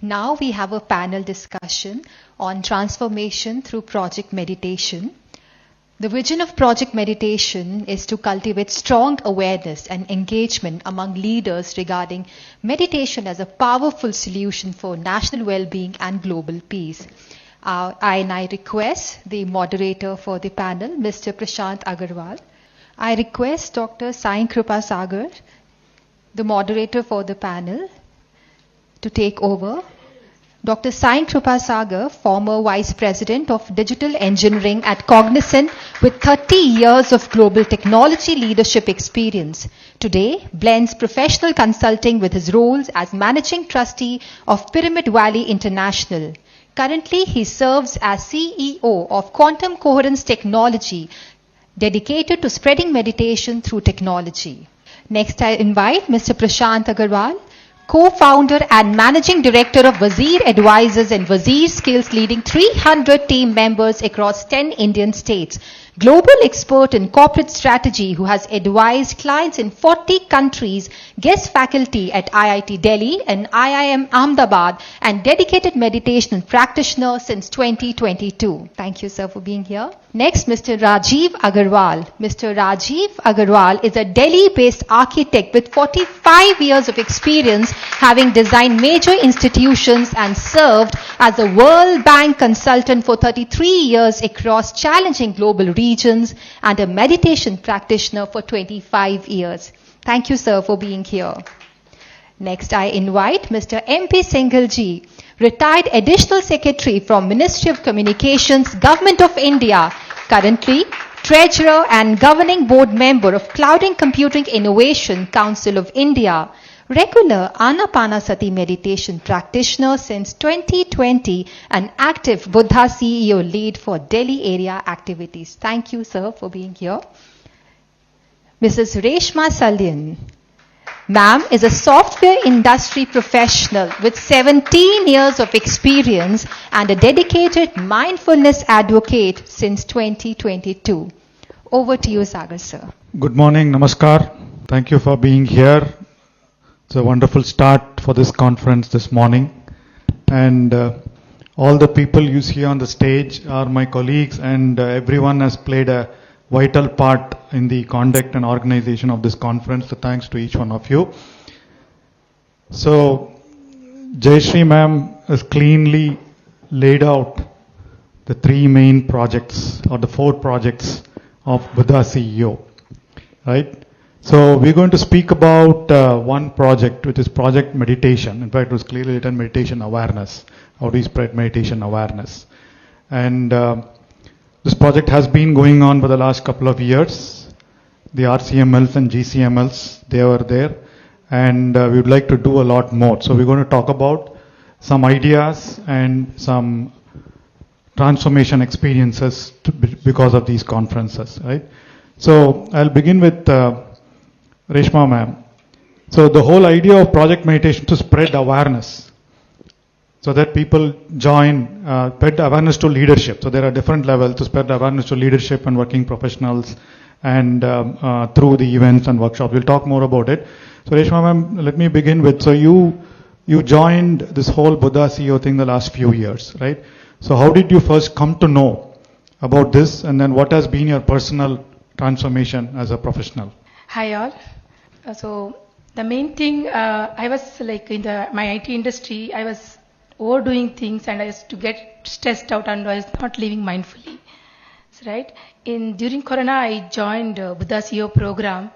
Now we have a panel discussion on transformation through project meditation. The vision of project meditation is to cultivate strong awareness and engagement among leaders regarding meditation as a powerful solution for national well-being and global peace. I request the moderator for the panel, Mr. Prashant Agarwal. I request Dr. Sai Kripa Sagar, the moderator for the panel, to take over. Dr. Sai Kripa Sagar, former Vice President of Digital Engineering at Cognizant with 30 years of global technology leadership experience, today blends professional consulting with his roles as Managing Trustee of Pyramid Valley International. Currently, he serves as CEO of Quantum Coherence Technology, dedicated to spreading meditation through technology. Next, I invite Mr. Prashant Agarwal, co-founder and managing director of Wazir Advisors and Wazir Skills, leading 300 team members across 10 Indian states. Global expert in corporate strategy who has advised clients in 40 countries, guest faculty at IIT Delhi and IIM Ahmedabad, and dedicated meditation practitioner since 2022. Thank you, sir, for being here. Next, Mr. Rajiv Agarwal. Mr. Rajiv Agarwal is a Delhi-based architect with 45 years of experience, having designed major institutions and served as a World Bank consultant for 33 years across challenging global regions and a meditation practitioner for 25 years. Thank you, sir, for being here. Next, I invite Mr. M.P. Singhal-ji, retired Additional Secretary from Ministry of Communications, Government of India, currently Treasurer and Governing Board Member of Cloud and Computing Innovation Council of India, regular Ana-Pana-Sati Meditation practitioner since 2020, and active Budha CEO lead for Delhi area activities. Thank you, sir, for being here. Mrs. Reshma Salyan. Ma'am is a software industry professional with 17 years of experience and a dedicated mindfulness advocate since 2022. Over to you, Sagar, sir. Good morning, namaskar. Thank you for being here. It's a wonderful start for this conference this morning. And all the people you see on the stage are my colleagues, and everyone has played a vital part in the conduct and organization of this conference. So thanks to each one of you. So Jayashree ma'am has cleanly laid out the three main projects or the four projects of Budha CEO, right? So we're going to speak about one project, which is project meditation. In fact, it was clearly written meditation awareness. How do you spread meditation awareness? And this project has been going on for the last couple of years. The RCMLs and GCMLs, they were there. And we would like to do a lot more. So we're going to talk about some ideas and some transformation experiences because of these conferences, right? So I'll begin with Reshma ma'am. So the whole idea of project meditation to spread awareness so that people join, spread awareness to leadership. So there are different levels to spread awareness to leadership and working professionals and through the events and workshops. We'll talk more about it. So Reshma ma'am, let me begin with, so you joined this whole Budha CEO thing the last few years, right? So how did you first come to know about this, and then what has been your personal transformation as a professional? Hi all. So the main thing, I was like in my IT industry, I was overdoing things and I used to get stressed out and I was not living mindfully. So, right? During Corona, I joined Budha CEO program.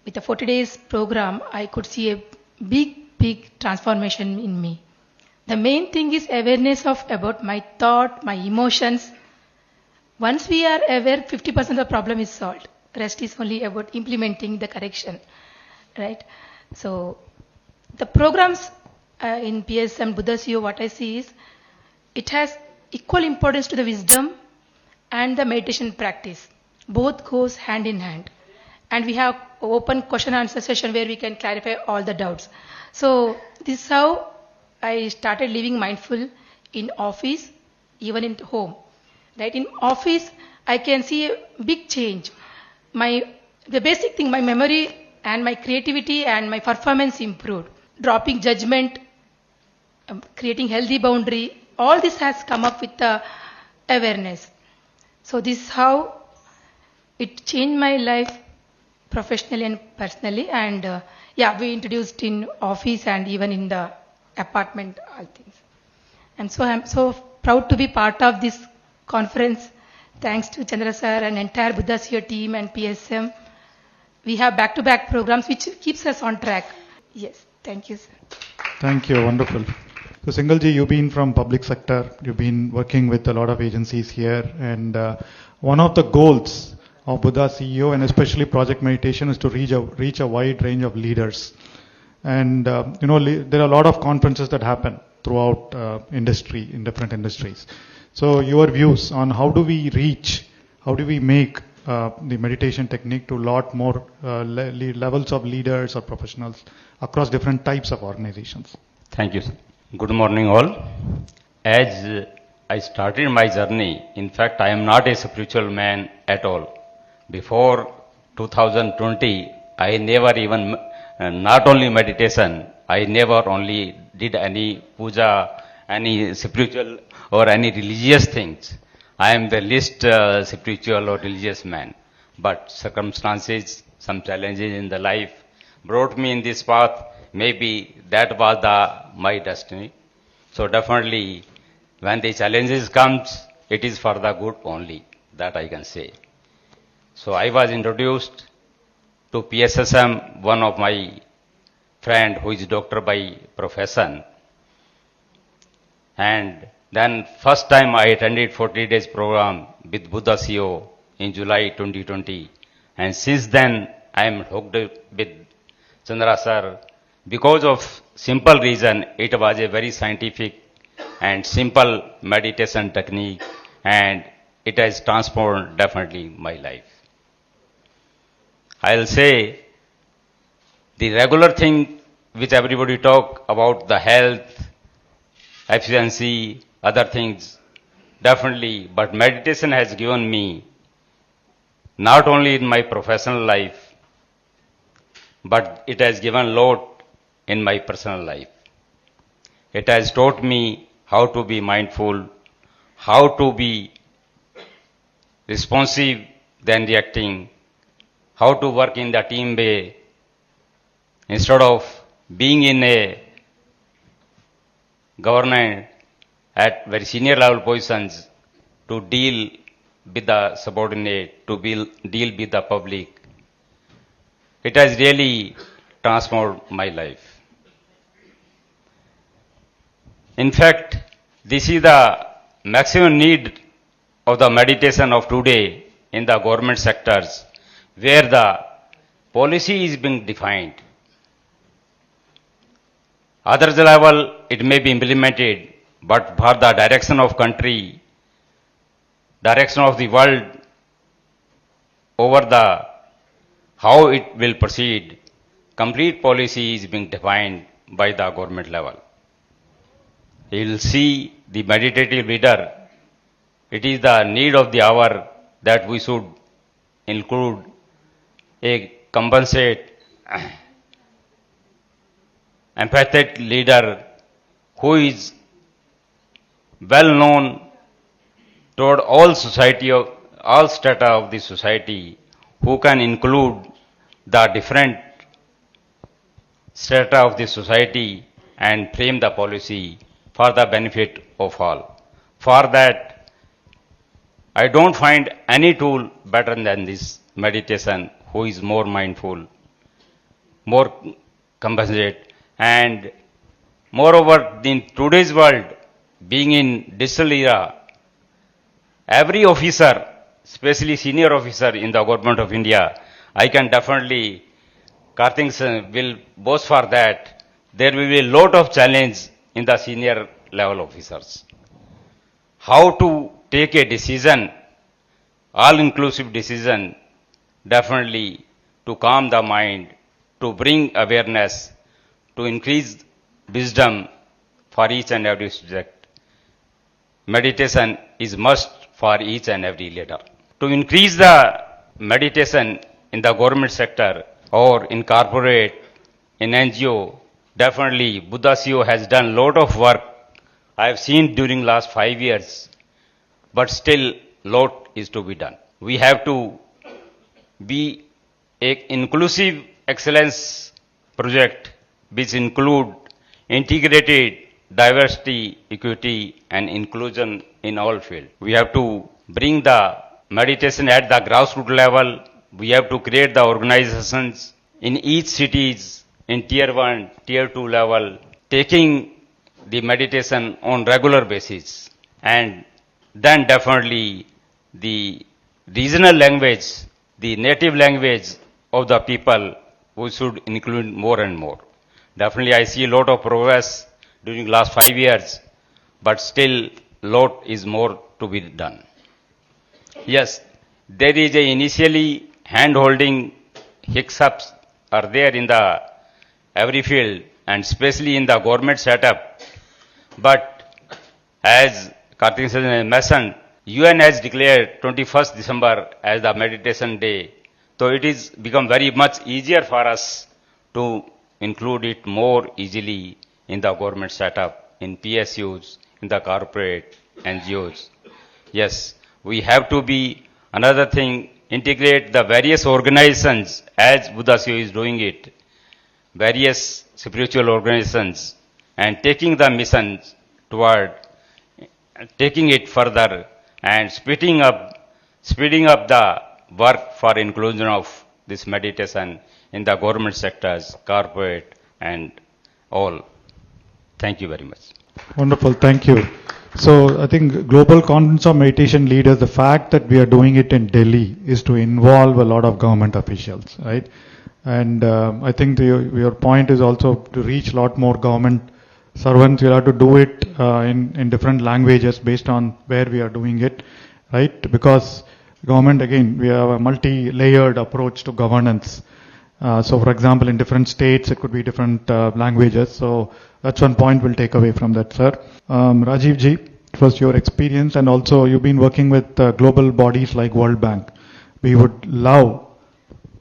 With a 40 days program, I could see a big transformation in me. The main thing is awareness about my thought, my emotions. Once we are aware, 50% of the problem is solved. Rest is only about implementing the correction, right? So the programs in PSSM, Budha CEO, what I see is it has equal importance to the wisdom and the meditation practice. Both goes hand in hand. And we have open question and answer session where we can clarify all the doubts. So this is how I started living mindful in office, even in home. Right? In office, I can see a big change. The basic thing, my memory and my creativity and my performance improved. Dropping judgment creating healthy boundary. All this has come up with the awareness. So this is how it changed my life professionally and personally. And we introduced in office and even in the apartment, all things. And so I'm so proud to be part of this conference. Thanks to Chandra sir and entire Buddha CEO team and PSM. We have back-to-back programs which keeps us on track. Yes, thank you, sir. Thank you, wonderful. So Singalji, you've been from public sector, you've been working with a lot of agencies here, and one of the goals of Buddha CEO and especially project meditation is to reach a wide range of leaders. And there are a lot of conferences that happen throughout industry, in different industries. So your views on how do we make the meditation technique to a lot more levels of leaders or professionals across different types of organizations? Thank you, sir. Good morning all. As I started my journey, in fact I am not a spiritual man at all. Before 2020, I never even, not only meditation, I never only did any puja, any spiritual or any religious things. I am the least spiritual or religious man. But circumstances, some challenges in the life brought me in this path. Maybe that was my destiny. So definitely, when the challenges comes, it is for the good only, that I can say. So I was introduced to PSSM, one of my friend who is doctor by profession. And then first time I attended 40 days program with Buddha CEO in July 2020. And since then I am hooked with Chandra sir. Because of simple reason, it was a very scientific and simple meditation technique, and it has transformed definitely my life. I'll say the regular thing which everybody talk about, the health, efficiency, other things, definitely, but meditation has given me, not only in my professional life, but it has given a lot in my personal life. It has taught me how to be mindful, how to be responsive than reacting, how to work in the team way, instead of being in a government at very senior level positions, to deal with the subordinate, to deal with the public. It has really transformed my life. In fact, this is the maximum need of the meditation of today in the government sectors, where the policy is being defined. Other level, it may be implemented, but for the direction of country, direction of the world, over the how it will proceed, complete policy is being defined by the government level. You will see the meditative leader. It is the need of the hour that we should include a compensate, empathetic leader who is well known toward all society, all strata of the society, who can include the different strata of the society and frame the policy for the benefit of all. For that, I don't find any tool better than this meditation, who is more mindful, more compassionate, and moreover, in today's world, being in digital era, every officer, especially senior officer in the government of India, I can definitely, Karthik will boast for that. There will be a lot of challenge in the senior level officers. How to take a decision, all-inclusive decision, definitely to calm the mind, to bring awareness, to increase wisdom for each and every subject. Meditation is must for each and every leader. To increase the meditation in the government sector or in corporate, in NGO, definitely Buddha CEO has done a lot of work I have seen during last 5 years, but still lot is to be done. We have to be an inclusive excellence project which include integrated diversity, equity and inclusion in all fields. We have to bring the meditation at the grassroots level. We have to create the organizations in each cities in tier 1, tier 2 level, taking the meditation on regular basis. And then definitely the regional language, the native language of the people, we should include more and more. Definitely I see a lot of progress during last 5 years, but still lot is more to be done. Yes, there is a initially hand-holding hiccups are there in the every field and especially in the government setup. But as Karthik has mentioned, UN has declared 21st December as the meditation day. So it is become very much easier for us to include it more easily in the government setup, in PSUs, in the corporate NGOs. Yes, we have to be another thing, integrate the various organizations as Buddha CEO is doing it, various spiritual organizations, and taking the mission toward taking it further and speeding up the work for inclusion of this meditation in the government sectors, corporate and all. Thank you very much. Wonderful, thank you. So I think global conference of meditation leaders, the fact that we are doing it in Delhi is to involve a lot of government officials, right? And I think your point is also to reach a lot more government servants. You'll have to do it in different languages based on where we are doing it, right? Because government, again, we have a multi-layered approach to governance. So for example, in different states, it could be different languages. So that's one point we'll take away from that, sir. Rajiv ji, it was your experience, and also you've been working with global bodies like World Bank. We would love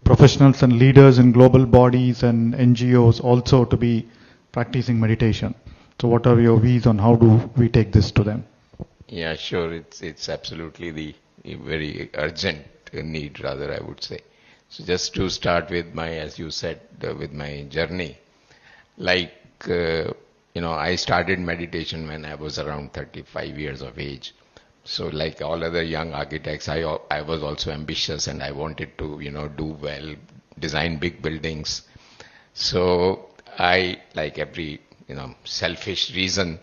professionals and leaders in global bodies and NGOs also to be practicing meditation. So what are your views on how do we take this to them? Yeah, sure. It's absolutely the very urgent need, rather, I would say. So just to start with my, as you said, with my journey, like, I started meditation when I was around 35 years of age. So like all other young architects, I was also ambitious and I wanted to, do well, design big buildings. So I, like every, selfish reason,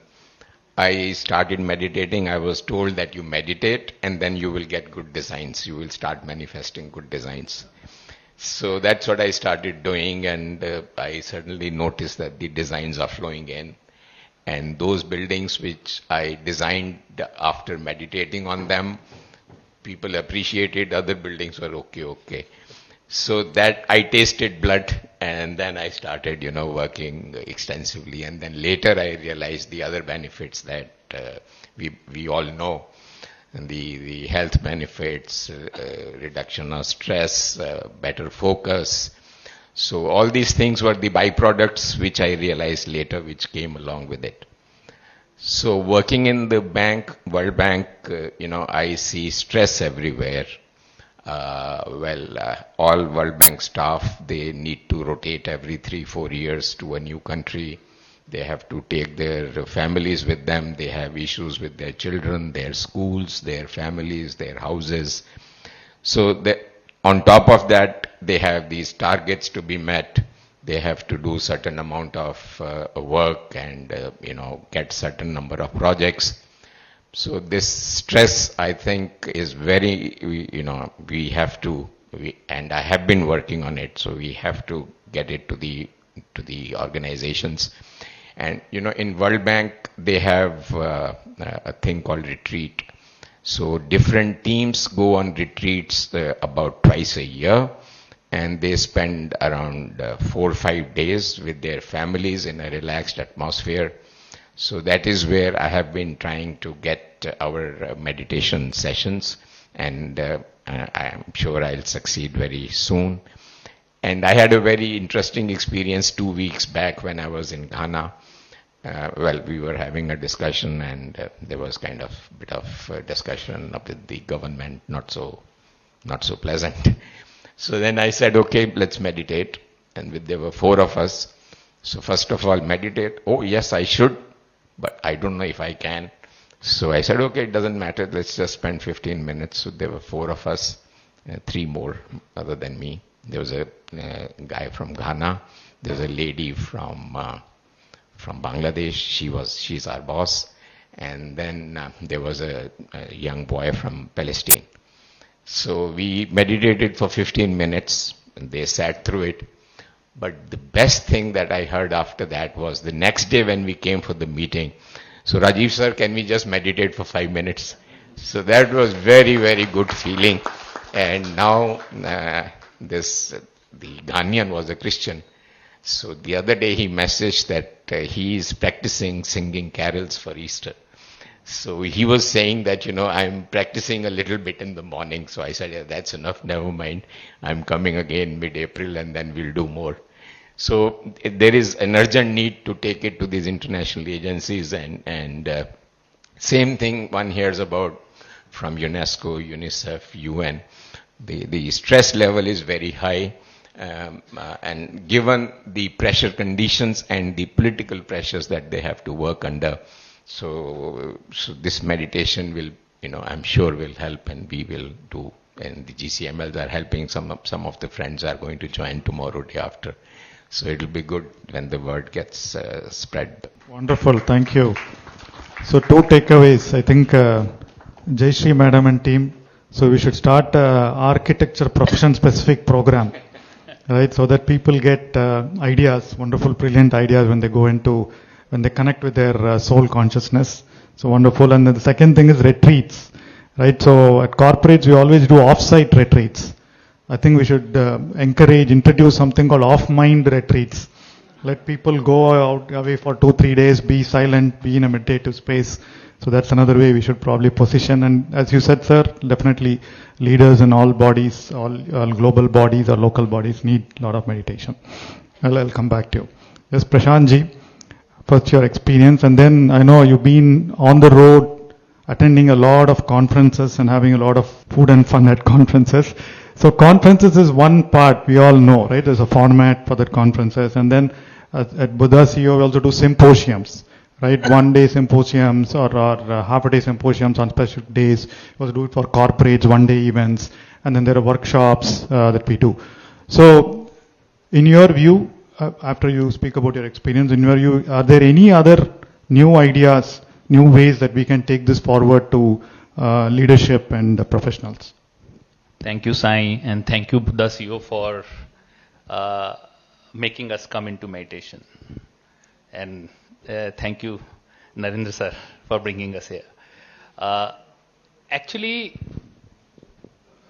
I started meditating. I was told that you meditate and then you will get good designs. You will start manifesting good designs. So that's what I started doing, and I certainly noticed that the designs are flowing in. And those buildings which I designed after meditating on them, people appreciated. Other buildings were okay. So that I tasted blood, and then I started, working extensively. And then later I realized the other benefits that we all know. And the health benefits, reduction of stress, better focus. So all these things were the byproducts which I realized later, which came along with it. So working in the bank, World Bank, I see stress everywhere. All World Bank staff, they need to rotate every 3-4 years to a new country. They have to take their families with them. They have issues with their children, their schools, their families, their houses. So on top of that, they have these targets to be met. They have to do certain amount of work and, get certain number of projects. So this stress, I think, is very, we have to, and I have been working on it. So we have to get it to the organizations. And, in World Bank, they have a thing called retreat. So different teams go on retreats about twice a year, and they spend around 4 or 5 days with their families in a relaxed atmosphere. So that is where I have been trying to get our meditation sessions, and I am sure I'll succeed very soon. And I had a very interesting experience 2 weeks back when I was in Ghana. We were having a discussion, and there was kind of bit of discussion with the government, not so pleasant. So then I said, okay, let's meditate. And there were 4 of us. So first of all, meditate. Oh, yes, I should, but I don't know if I can. So I said, okay, it doesn't matter. Let's just spend 15 minutes. So there were 4 of us, 3 more other than me. There was a guy from Ghana. There was a lady from Bangladesh. She's our boss. And then there was a young boy from Palestine. So we meditated for 15 minutes, and they sat through it. But the best thing that I heard after that was the next day when we came for the meeting. So Rajiv sir, can we just meditate for 5 minutes? So that was very, very good feeling. And now the Ghanaian was a Christian. So the other day he messaged that he is practicing singing carols for Easter. So he was saying that, I'm practicing a little bit in the morning. So I said, yeah, that's enough, never mind. I'm coming again mid-April and then we'll do more. So there is an urgent need to take it to these international agencies, and same thing one hears about from UNESCO, UNICEF, UN. The stress level is very high, and given the pressure conditions and the political pressures that they have to work under, so this meditation will, I'm sure will help, and we will do. And the GCMLs are helping. Some of the friends are going to join tomorrow, day after. So it will be good when the word gets spread. Wonderful, thank you. So 2 takeaways. I think Jayashree Madam and team, so we should start architecture profession specific program, right? So that people get ideas, wonderful, brilliant ideas when they connect with their soul consciousness. So wonderful. And then the second thing is retreats, right? So at corporates, we always do off-site retreats. I think we should introduce something called off-mind retreats. Let people go out away for 2-3 days, be silent, be in a meditative space. So that's another way we should probably position. And as you said, sir, definitely leaders in all bodies, all global bodies or local bodies need a lot of meditation. I'll come back to you. Yes, Prashant ji, first your experience, and then I know you've been on the road, attending a lot of conferences and having a lot of food and fun at conferences. So conferences is one part, we all know, right? There's a format for the conferences. And then at Budha CEO, we also do symposiums, right? 1-day symposiums or half-a-day symposiums on specific days. We also do it for corporates, 1-day events. And then there are workshops that we do. So in your view, after you speak about your experience, in your view, are there any other new ideas, new ways that we can take this forward to leadership and professionals? Thank you, Sai, and thank you, Budha CEO, for making us come into meditation. And thank you, Narendra sir, for bringing us here. Actually,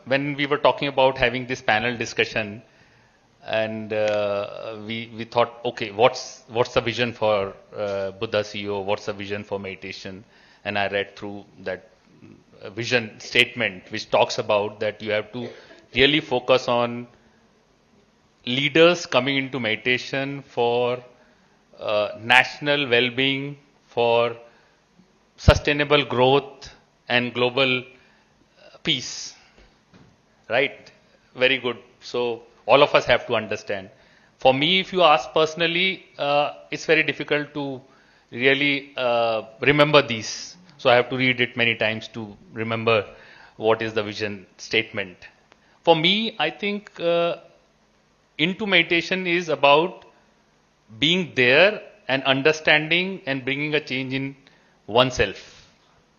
when we were talking about having this panel discussion, and we thought, okay, what's the vision for Budha CEO? What's the vision for meditation? And I read through that vision statement which talks about that you have to really focus on leaders coming into meditation for national well-being, for sustainable growth and global peace. Right? Very good. So all of us have to understand. For me, if you ask personally, it's very difficult to really remember these. So I have to read it many times to remember what is the vision statement. For me, I think into meditation is about being there and understanding and bringing a change in oneself.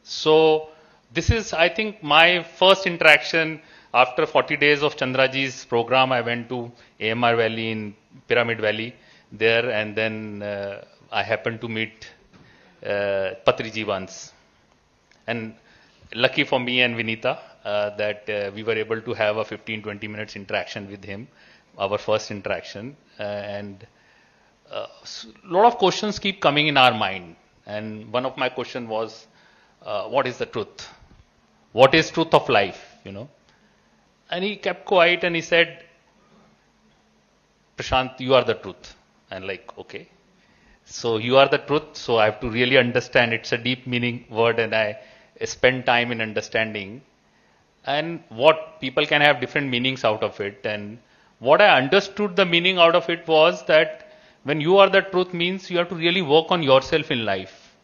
So this is, I think, my first interaction. After 40 days of Chandraji's program, I went to AMR Valley in Pyramid Valley there, and then I happened to meet Patriji once. And lucky for me and Vinita that we were able to have a 15-20 minutes interaction with him, our first interaction. And a lot of questions keep coming in our mind. And one of my questions was, what is the truth? What is truth of life, And he kept quiet and he said, Prashant, you are the truth. And like, okay. So you are the truth, so I have to really understand. It's a deep meaning word and I spend time in understanding. And what people can have different meanings out of it. And what I understood the meaning out of it was that when you are the truth means you have to really work on yourself in life.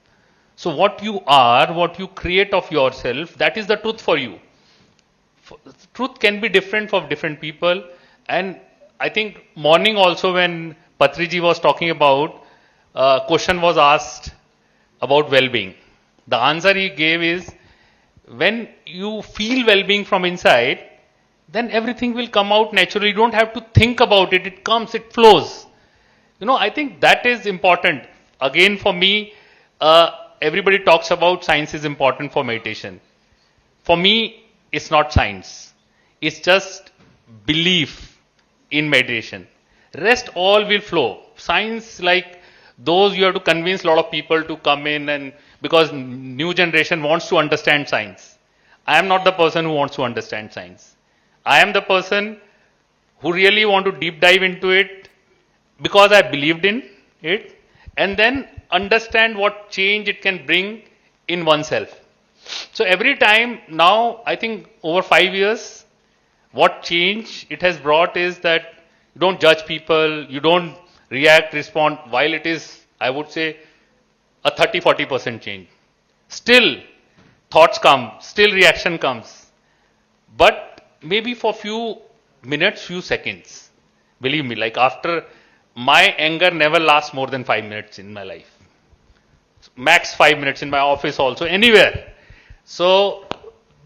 So what you are, what you create of yourself, that is the truth for you. Truth can be different for different people. And I think morning also when Patriji was talking about, question was asked about well-being. The answer he gave is, when you feel well-being from inside, then everything will come out naturally. You don't have to think about it. It comes, it flows. I think that is important. Again, for me, everybody talks about science is important for meditation. For me, it's not science. It's just belief in meditation. Rest all will flow. Science, like those you have to convince a lot of people to come in, and because new generation wants to understand science. I am not the person who wants to understand science. I am the person who really want to deep dive into it because I believed in it, and then understand what change it can bring in oneself. So every time now, I think over 5 years, what change it has brought is that you don't judge people, you don't react, respond, while it is, I would say, a 30-40% change. Still, thoughts come, still reaction comes. But maybe for few minutes, few seconds. Believe me, like after, my anger never lasts more than 5 minutes in my life. Max 5 minutes in my office also, anywhere. So,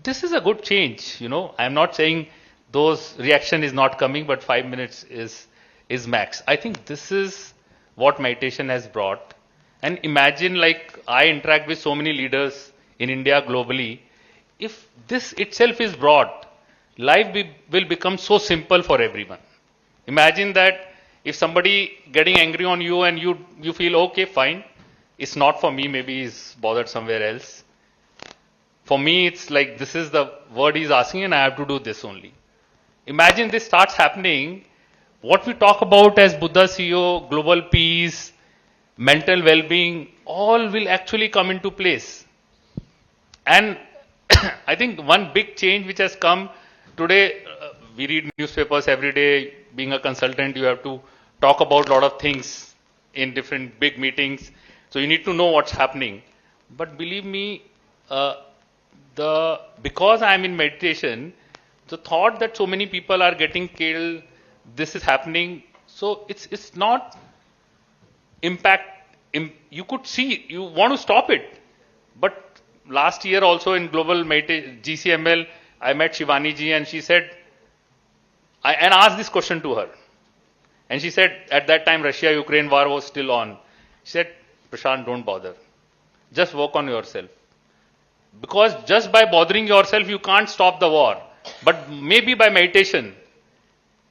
this is a good change, I'm not saying those reaction is not coming, but 5 minutes is max. I think this is what meditation has brought. And imagine, like, I interact with so many leaders in India, globally. If this itself is brought, life will become so simple for everyone. Imagine that if somebody getting angry on you and you feel, okay, fine, it's not for me, maybe he's bothered somewhere else. For me, it's like, this is the word he's asking and I have to do this only. Imagine this starts happening. What we talk about as Buddha CEO, global peace, mental well-being, all will actually come into place. And I think one big change which has come today, we read newspapers every day. Being a consultant, you have to talk about a lot of things in different big meetings. So you need to know what's happening. But believe me, because I'm in meditation, the thought that so many people are getting killed, this is happening. So it's not impact. You could see, you want to stop it. But last year also in global GCML, I met Shivani ji and she said, and asked this question to her. And she said, at that time Russia-Ukraine war was still on. She said, Prashant, don't bother. Just work on yourself. Because just by bothering yourself, you can't stop the war. But maybe by meditation,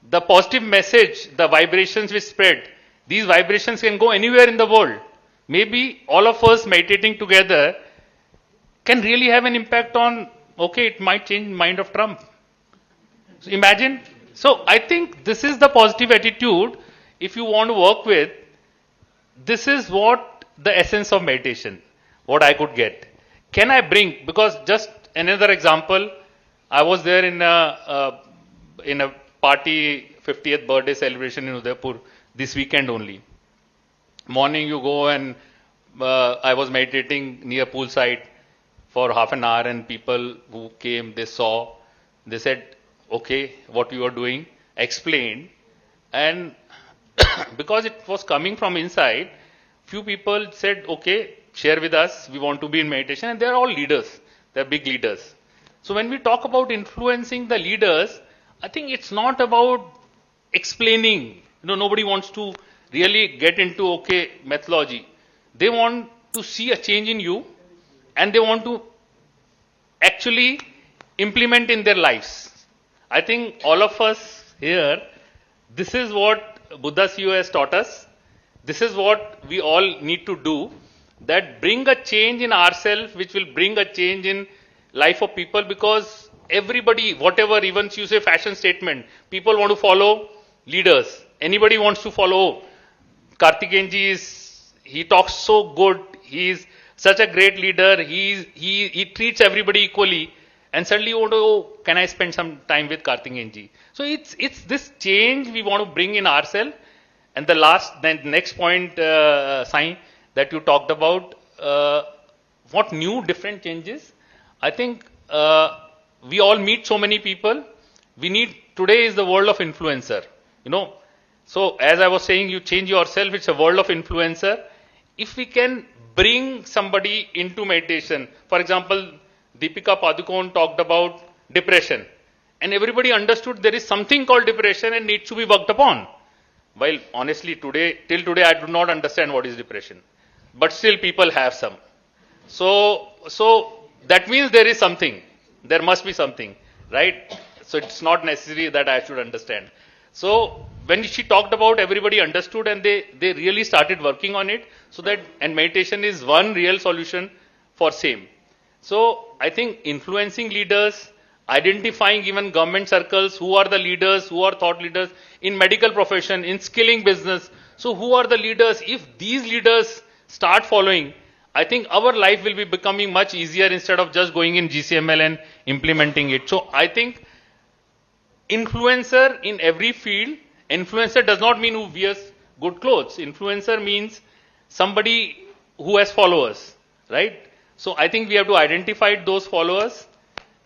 the positive message, the vibrations which spread, these vibrations can go anywhere in the world. Maybe all of us meditating together can really have an impact on, okay, it might change the mind of Trump. So imagine. So I think this is the positive attitude. If you want to work with, this is what the essence of meditation, what I could get. Can I bring, because just another example, I was there in a party, 50th birthday celebration in Udaipur this weekend only. Morning you go and I was meditating near poolside for half an hour and people who came, they saw, they said, okay, what you are doing, explained. And because it was coming from inside, few people said, okay, share with us, we want to be in meditation. And they are all leaders, they are big leaders. So when we talk about influencing the leaders, I think it's not about explaining. Nobody wants to really get into, okay, methodology. They want to see a change in you and they want to actually implement in their lives. I think all of us here, this is what Buddha CEO has taught us. This is what we all need to do, that bring a change in ourselves, which will bring a change in life of people, because everybody, whatever, even you say fashion statement, people want to follow leaders. anybody wants to follow, Karthikeyanji he talks so good, he is such a great leader, he treats everybody equally, and suddenly you want to, oh, can I spend some time with Karthikeyanji? So it's this change we want to bring in ourselves. And the next point, Sai, that you talked about, what new different changes? I think we all meet so many people. Today is the world of influencer, So as I was saying, you change yourself, it's a world of influencer. If we can bring somebody into meditation, for example, Deepika Padukone talked about depression, and everybody understood there is something called depression and needs to be worked upon. While honestly till today I do not understand what is depression. But still people have some. So that means there is something. There must be something, right? So it's not necessary that I should understand. So when she talked about, everybody understood and they really started working on it. And meditation is one real solution for same. So I think influencing leaders, identifying even government circles, who are the leaders, who are thought leaders in medical profession, in skilling business. So who are the leaders? If these leaders start following, I think our life will be becoming much easier instead of just going in GCML and implementing it. So I think influencer in every field, influencer does not mean who wears good clothes. Influencer means somebody who has followers, right? So I think we have to identify those followers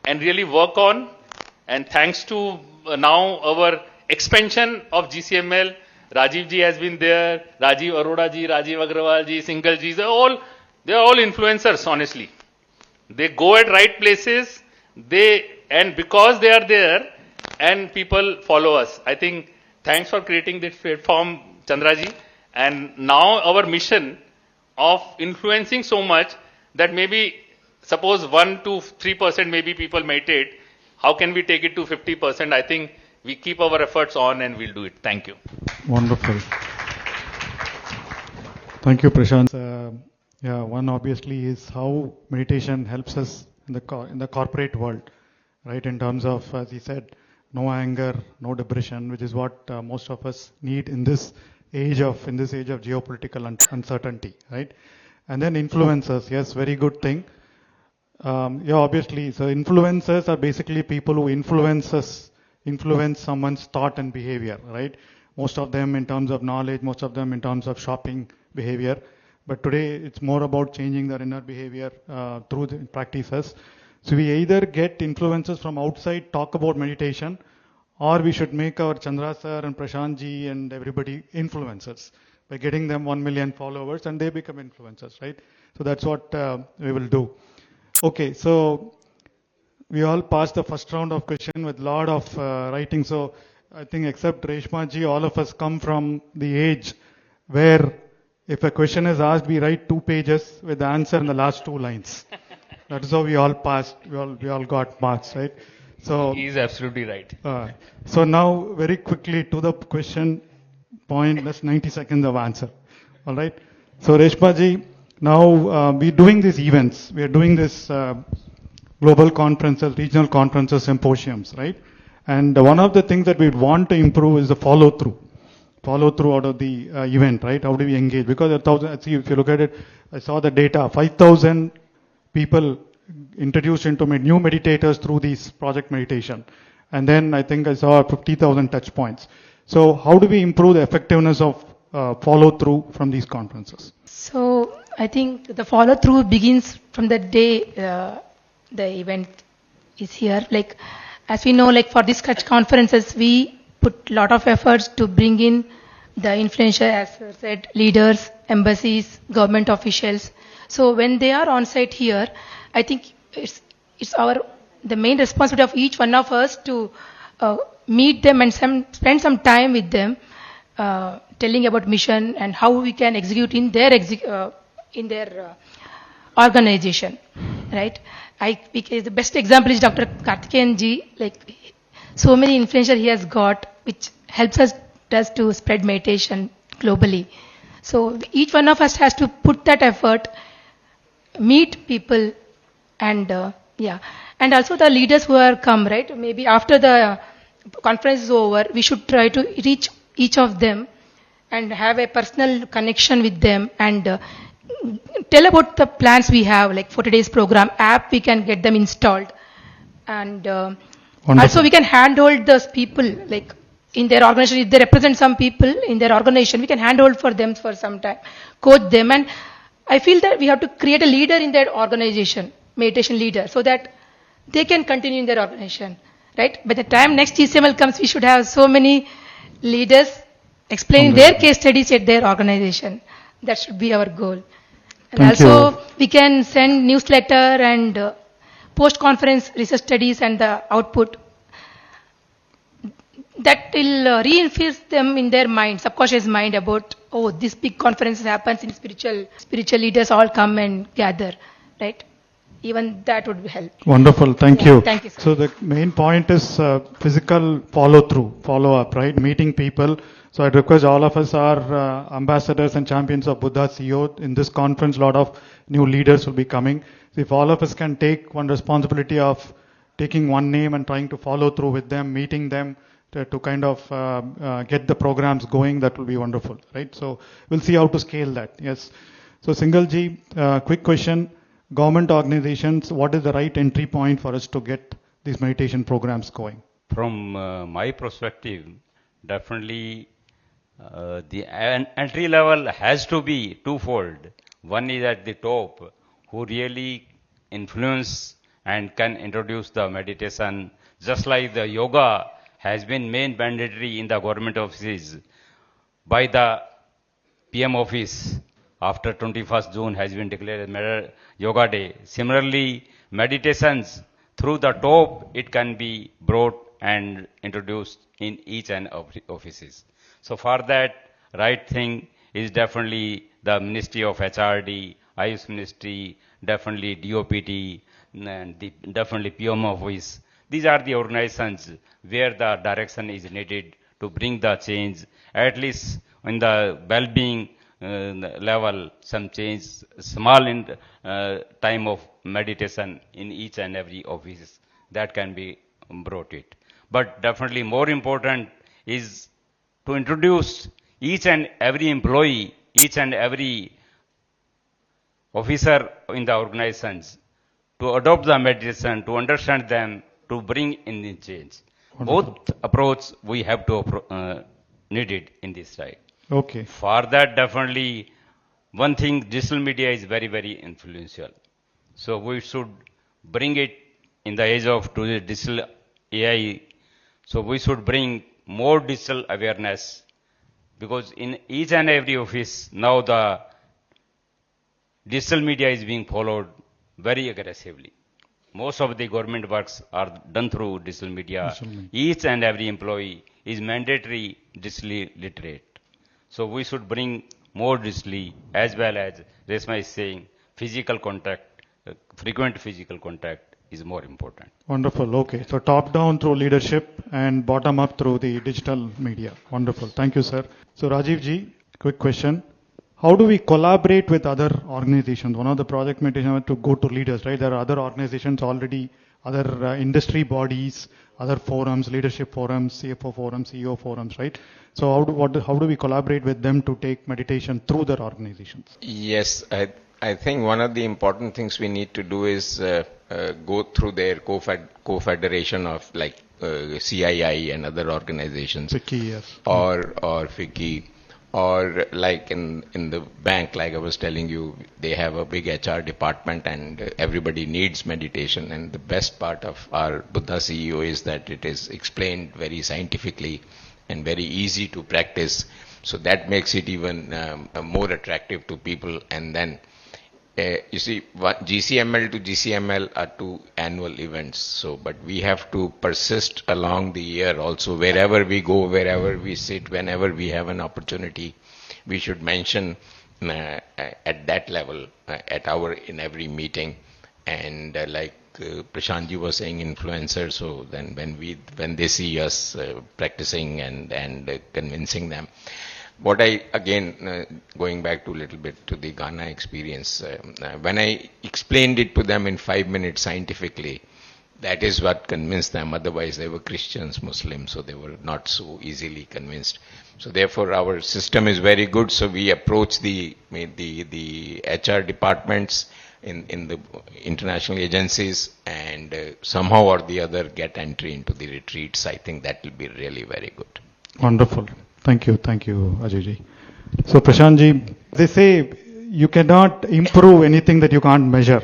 and really work on, and thanks to now our expansion of GCML, Rajiv ji has been there, Rajiv Arora ji, Rajiv Agrawal ji, Singhal ji, they are all influencers, honestly. They go at right places, and because they are there, and people follow us. I think, thanks for creating this platform, Chandra ji, and now our mission of influencing so much that maybe suppose 1 to 3% maybe people meditate, how can we take it to 50%? I think we keep our efforts on and we'll do it. Thank you. Wonderful. Thank you, Prashant. One obviously is how meditation helps us in the corporate world, right? In terms of, as he said, no anger, no depression, which is what most of us need in this age of geopolitical uncertainty, right? And then influencers, yes, very good thing. Obviously, so influencers are basically people who influence someone's thought and behavior, right? Most of them in terms of knowledge, most of them in terms of shopping behavior. But today it's more about changing their inner behavior through the practices. So we either get influencers from outside, talk about meditation, or we should make our Chandra sir and Prashant ji and everybody influencers by getting them 1 million followers and they become influencers, right? So that's what we will do. Okay, so we all passed the first round of question with a lot of writing. So I think except Reshma ji, all of us come from the age where if a question is asked, we write 2 pages with the answer in the last 2 lines. That is how we all passed. We all got marks, right? So he is absolutely right. So now very quickly to the question point, that's 90 seconds of answer. All right. So Reshma ji, now we're doing these events. We are doing this global conferences, regional conferences, symposiums, right? And one of the things that we want to improve is the follow through out of the event, right? How do we engage? Because if you look at it, I saw the data, 5,000 people introduced into new meditators through these project meditation. And then I think I saw 50,000 touch points. So how do we improve the effectiveness of follow through from these conferences? So I think the follow through begins from the day the event is here. Like, as we know, like for these such conferences, we put a lot of efforts to bring in the influential, as I said, leaders, embassies, government officials. So when they are on site here, I think it's the main responsibility of each one of us to meet them and spend some time with them, telling about mission and how we can execute in their organization, right? The best example is Dr. Karthikeyanji. Like, so many influential he has got, which helps us to spread meditation globally. So each one of us has to put that effort, meet people, and and also the leaders who are come, right? Maybe after the conference is over, we should try to reach each of them and have a personal connection with them and tell about the plans we have, like 40 days program app, we can get them installed. And also we can handhold those people, like in their organization, if they represent some people in their organization, we can handhold for them for some time, coach them. And I feel that we have to create a leader in their organization, meditation leader, so that they can continue in their organization, right? By the time next GCML comes, we should have so many leaders explaining their case studies at their organization. That should be our goal. And also, we can send newsletter and post-conference research studies and the output. That will reinforce them in their mind, subconscious mind, about, oh, this big conference happens in spiritual leaders all come and gather, right? Even that would help. Wonderful, thank you. Thank you, sir. So the main point is physical follow-up, right? Meeting people. So I request all of us are ambassadors and champions of Buddha CEO. In this conference, a lot of new leaders will be coming. So if all of us can take one responsibility of taking one name and trying to follow through with them, meeting them, to kind of get the programs going, that will be wonderful, right? So we'll see how to scale that. Yes. So Singalji, quick question. Government organizations, what is the right entry point for us to get these meditation programs going? From my perspective, definitely the entry level has to be twofold. One is at the top, who really influence and can introduce the meditation, just like the yoga has been made mandatory in the government offices by the PM office. After 21st June has been declared as Yoga Day. Similarly, meditations through the top, it can be brought and introduced in each and every offices. So for that, right thing is definitely the Ministry of HRD, Ayush Ministry, definitely DOPT, and definitely PM office. These are the organizations where the direction is needed to bring the change, at least in the well-being level, some change, small in time of meditation in each and every office, that can be brought it. But definitely more important is to introduce each and every employee, each and every officer in the organizations to adopt the meditation, to understand them, to bring in the change. Wonderful. Both approach we have to needed in this side. Okay. For that, definitely, one thing, digital media is very, very influential. So we should bring it in the age of today's digital AI. So we should bring more digital awareness, because in each and every office now the digital media is being followed very aggressively. Most of the government works are done through digital media. Each and every employee is mandatory digitally literate. So we should bring more digitally, as well as Reshma is saying, physical contact, frequent physical contact is more important. Wonderful. Okay. So top down through leadership and bottom up through the digital media. Wonderful. Thank you, sir. So Rajiv ji, quick question. How do we collaborate with other organizations? One of the project meditation to go to leaders, right? There are other organizations already, other industry bodies, other forums, leadership forums, CFO forums, CEO forums, right? So how do we collaborate with them to take meditation through their organizations? Yes, I think one of the important things we need to do is go through their co-federation of like CII and other organizations. FICCI, yes. Or FICCI. Or like in the bank, like I was telling you, they have a big HR department and everybody needs meditation. And the best part of our Buddha CEO is that it is explained very scientifically and very easy to practice. So that makes it even more attractive to people. And then, you see, GCML to GCML are two annual events. So, but we have to persist along the year also. Wherever we go, wherever we sit, whenever we have an opportunity, we should mention at that level in every meeting. And like Prashantji was saying, influencers. So then when they see us practicing and convincing them. What I, again, going back to a little bit to the Ghana experience, when I explained it to them in 5 minutes scientifically, That is what convinced them. Otherwise, they were Christians, Muslims, so they were not so easily convinced. So therefore, our system is very good. So we approach the HR departments in the international agencies, and somehow or the other get entry into the retreats. I think that will be really very good. Wonderful. Thank you, Ajayji. So Prashantji, they say you cannot improve anything that you can't measure.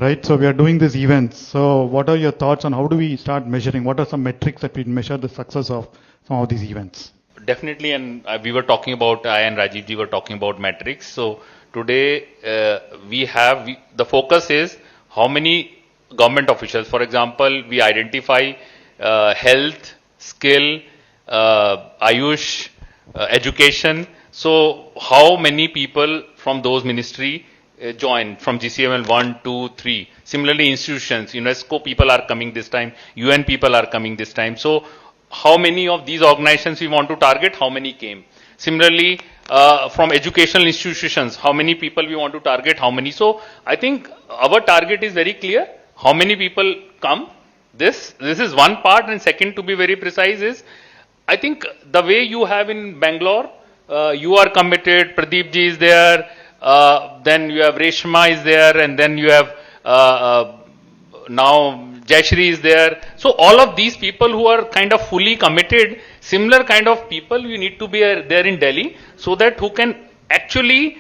Right, so we are doing these events. So what are your thoughts on how do we start measuring? What are some metrics that we measure the success of some of these events? Definitely, and we were talking about, I and Rajivji were talking about metrics. So today the focus is how many government officials, for example, we identify health, skill, Ayush, education. So how many people from those ministry join from GCML 1, 2, 3. Similarly, institutions, UNESCO people are coming this time, UN people are coming this time. So how many of these organizations we want to target, how many came? Similarly, from educational institutions, how many people we want to target, how many? So I think our target is very clear. How many people come? This is one part, and second, to be very precise, is I think the way you have in Bangalore, you are committed, Pradeep ji is there, then you have Reshma is there, and then you have now Jayashri is there. So all of these people who are kind of fully committed, similar kind of people you need to be there in Delhi, so that who can actually,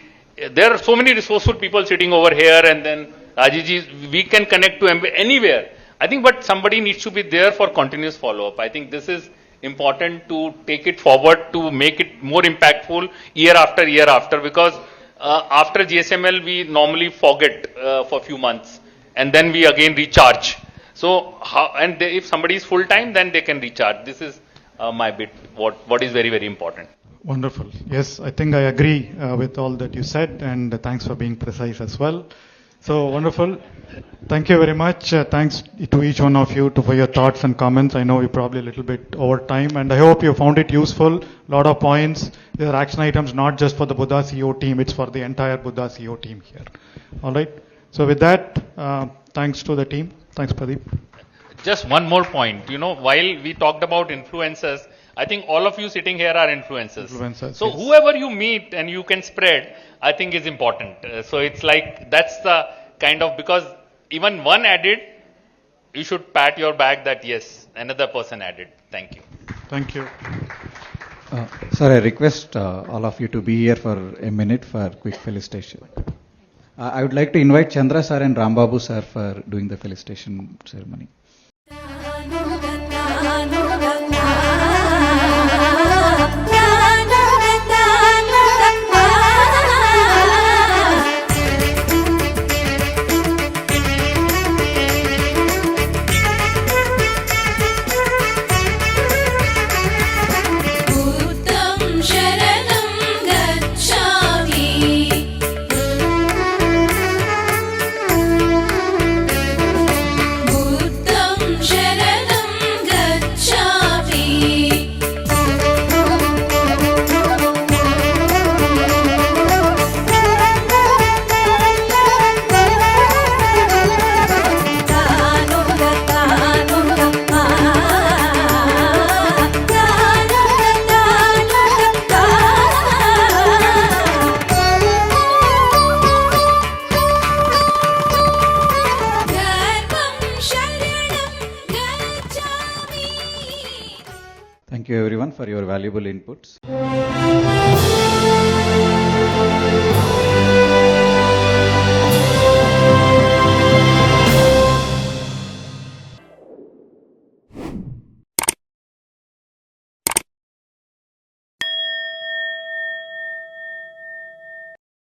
there are so many resourceful people sitting over here, and then Rajiji, we can connect to anywhere. I think, but somebody needs to be there for continuous follow-up. I think this is important to take it forward, to make it more impactful year after, because after GSML, we normally forget for a few months, and then we again recharge. So, if somebody is full time, then they can recharge. This is my bit. What is very, very important. Wonderful. Yes, I think I agree with all that you said, and thanks for being precise as well. So wonderful. Thank you very much. Thanks to each one of you for your thoughts and comments. I know we're probably a little bit over time, and I hope you found it useful. A lot of points. There are action items not just for the Budha CEO team, it's for the entire Budha CEO team here. All right. So with that, thanks to the team. Thanks, Pradeep. Just one more point. While we talked about influencers, I think all of you sitting here are influencers. So yes. Whoever you meet and you can spread, I think is important. So it's like, that's the kind of, because even one added, you should pat your back that yes, another person added. Thank you. Thank you. Sir, I request all of you to be here for a minute for quick felicitation. I would like to invite Chandra sir and Rambabu sir for doing the felicitation ceremony. Thank you everyone for your valuable inputs.